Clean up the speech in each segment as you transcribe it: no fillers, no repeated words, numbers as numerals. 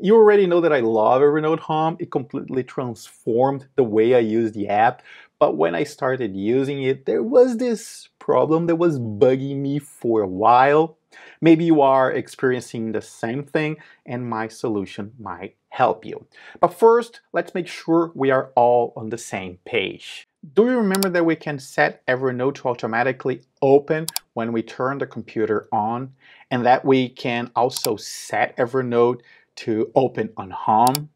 You already know that I love Evernote Home. It completely transformed the way I use the app. But when I started using it, there was this problem that was bugging me for a while. Maybe you are experiencing the same thing, and my solution might help you. But first, let's make sure we are all on the same page. Do you remember that we can set Evernote to automatically open when we turn the computer on, and that we can also set Evernote to open on Home?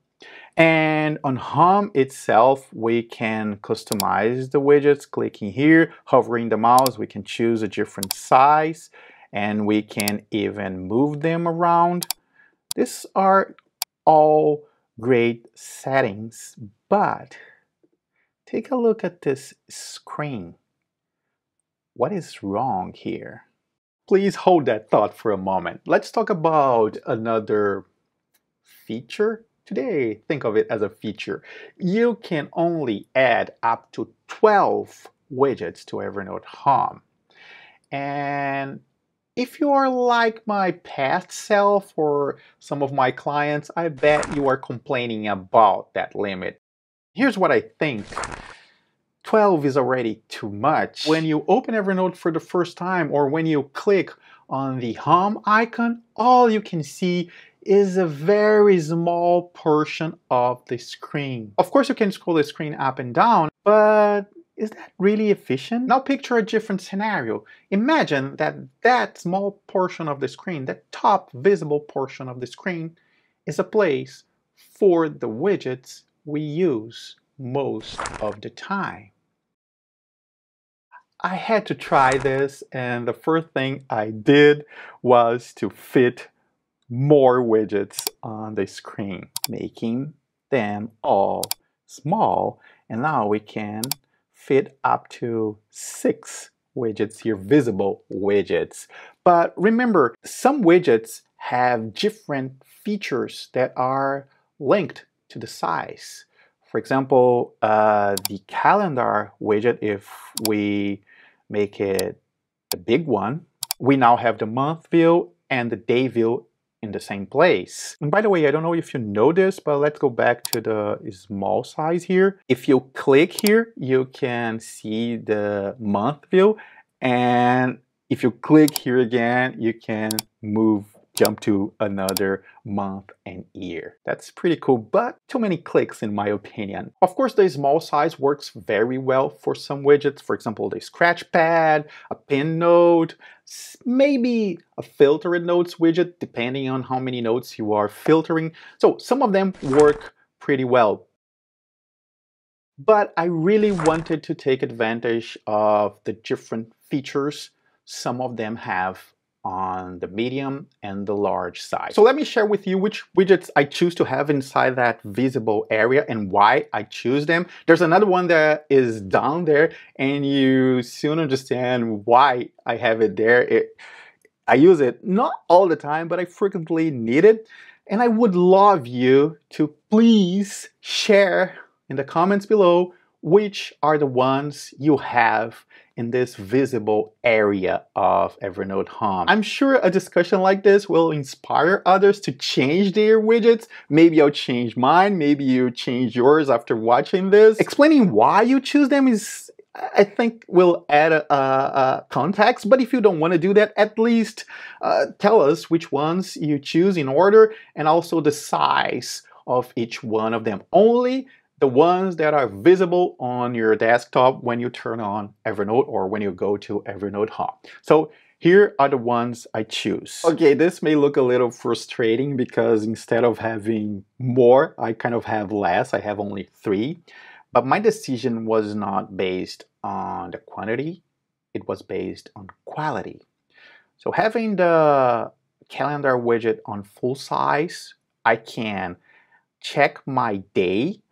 And on Home itself, we can customize the widgets. Clicking here, hovering the mouse, we can choose a different size, and we can even move them around. These are all great settings, but take a look at this screen. What is wrong here? Please hold that thought for a moment. Let's talk about another feature. Today, think of it as a feature. You can only add up to 12 widgets to Evernote Home. And if you are like my past self or some of my clients, I bet you are complaining about that limit. Here's what I think. 12 is already too much. When you open Evernote for the first time, or when you click on the Home icon, all you can see is a very small portion of the screen. Of course, you can scroll the screen up and down, but is that really efficient? Now picture a different scenario. Imagine that that small portion of the screen, that top visible portion of the screen, is a place for the widgets we use most of the time. I had to try this, and the first thing I did was to fit more widgets on the screen, making them all small. And now we can fit up to 6 widgets here, visible widgets. But remember, some widgets have different features that are linked to the size. For example, the calendar widget, if we make it a big one, we now have the month view and the day view in the same place. And by the way, I don't know if you know this, but let's go back to the small size here. If you click here, you can see the month view. And if you click here again, you can jump to another month and year. That's pretty cool, but too many clicks in my opinion. Of course, the small size works very well for some widgets. For example, the scratch pad, a pin node, maybe a filtered notes widget, depending on how many notes you are filtering. So some of them work pretty well. But I really wanted to take advantage of the different features some of them have on the medium and the large size. So let me share with you which widgets I choose to have inside that visible area and why I choose them. There's another one that is down there, and you soon understand why I have it there. I use it not all the time, but I frequently need it. And I would love you to please share in the comments below which are the ones you have in this visible area of Evernote Home. I'm sure a discussion like this will inspire others to change their widgets. Maybe I'll change mine, maybe you change yours after watching this. Explaining why you choose them is, I think, will add a context, but if you don't want to do that, at least tell us which ones you choose in order, and also the size of each one of them. Only the ones that are visible on your desktop when you turn on Evernote or when you go to Evernote Home. So here are the ones I choose. Okay, this may look a little frustrating because instead of having more, I kind of have less. I have only 3. But my decision was not based on the quantity, it was based on quality. So having the calendar widget on full size, I can check my day,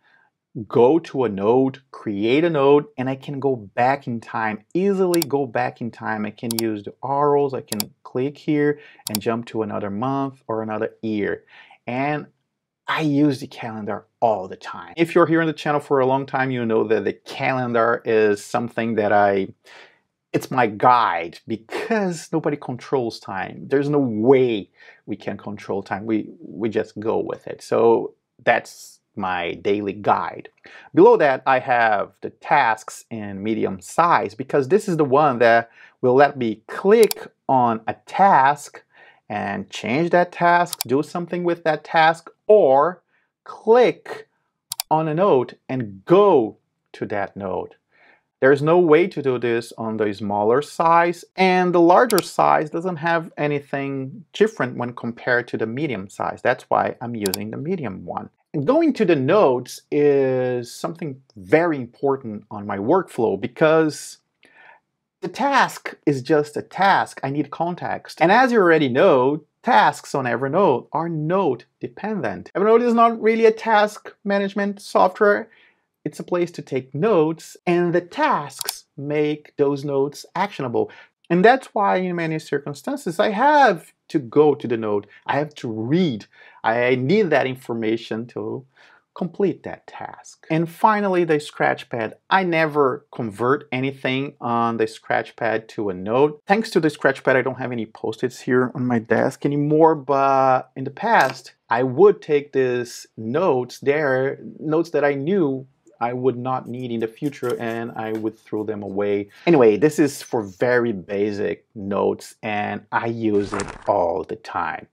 go to a node, create a node, and I can go back in time, easily go back in time. I can use the arrows, I can click here and jump to another month or another year. And I use the calendar all the time. If you're here on the channel for a long time, you know that the calendar is something that I It's my guide because nobody controls time. There's no way we can control time. We just go with it. So that's my daily guide. Below that, I have the tasks in medium size because this is the one that will let me click on a task and change that task, do something with that task, or click on a node and go to that node. There's no way to do this on the smaller size, and the larger size doesn't have anything different when compared to the medium size. That's why I'm using the medium one. And going to the nodes is something very important on my workflow because the task is just a task. I need context. And as you already know, tasks on Evernote are node dependent. Evernote is not really a task management software. It's a place to take notes, and the tasks make those notes actionable. And that's why in many circumstances I have to go to the node. I have to read. I need that information to complete that task. And finally, the scratchpad. I never convert anything on the scratchpad to a note. Thanks to the scratchpad, I don't have any post-its here on my desk anymore, but in the past, I would take these notes there, notes that I knew I would not need in the future, and I would throw them away. Anyway, this is for very basic notes, and I use it all the time.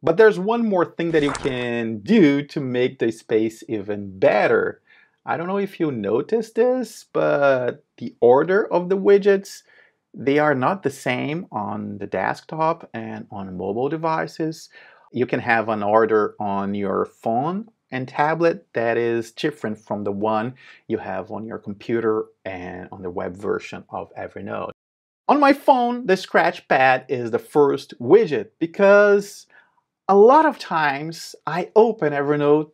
But there's one more thing that you can do to make the space even better. I don't know if you noticed this, but the order of the widgets, they are not the same on the desktop and on mobile devices. You can have an order on your phone and tablet that is different from the one you have on your computer and on the web version of Evernote. On my phone, the scratch pad is the first widget because a lot of times I open Evernote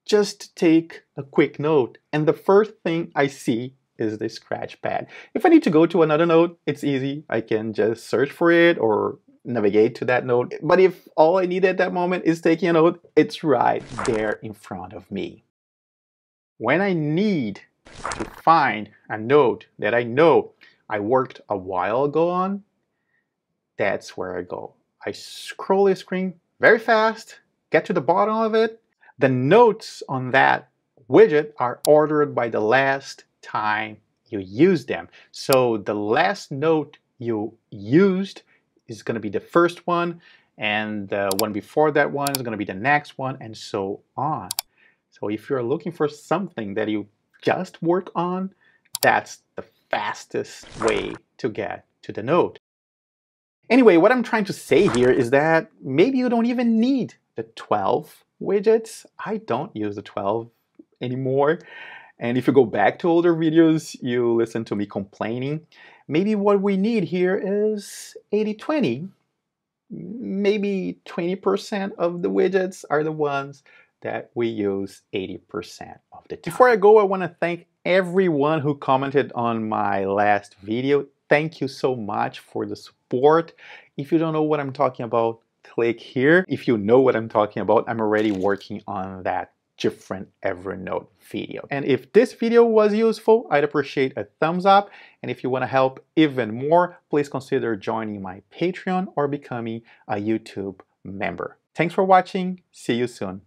just to take a quick note, and the first thing I see is the scratch pad. If I need to go to another note, it's easy. I can just search for it or navigate to that note. But if all I need at that moment is taking a note, it's right there in front of me. When I need to find a note that I know I worked a while ago on, that's where I go. I scroll the screen very fast, get to the bottom of it. The notes on that widget are ordered by the last time you used them. So the last note you used is going to be the first one, and the one before that one is going to be the next one, and so on. So if you're looking for something that you just work on, that's the fastest way to get to the note. Anyway, what I'm trying to say here is that maybe you don't even need the 12 widgets. I don't use the 12 anymore. And if you go back to older videos, you listen to me complaining. Maybe what we need here is 80-20. Maybe 20% of the widgets are the ones that we use 80% of the time. Before I go, I want to thank everyone who commented on my last video. Thank you so much for the support. If you don't know what I'm talking about, click here. If you know what I'm talking about, I'm already working on that different Evernote video. And if this video was useful, I'd appreciate a thumbs up. And if you want to help even more, please consider joining my Patreon or becoming a YouTube member. Thanks for watching. See you soon.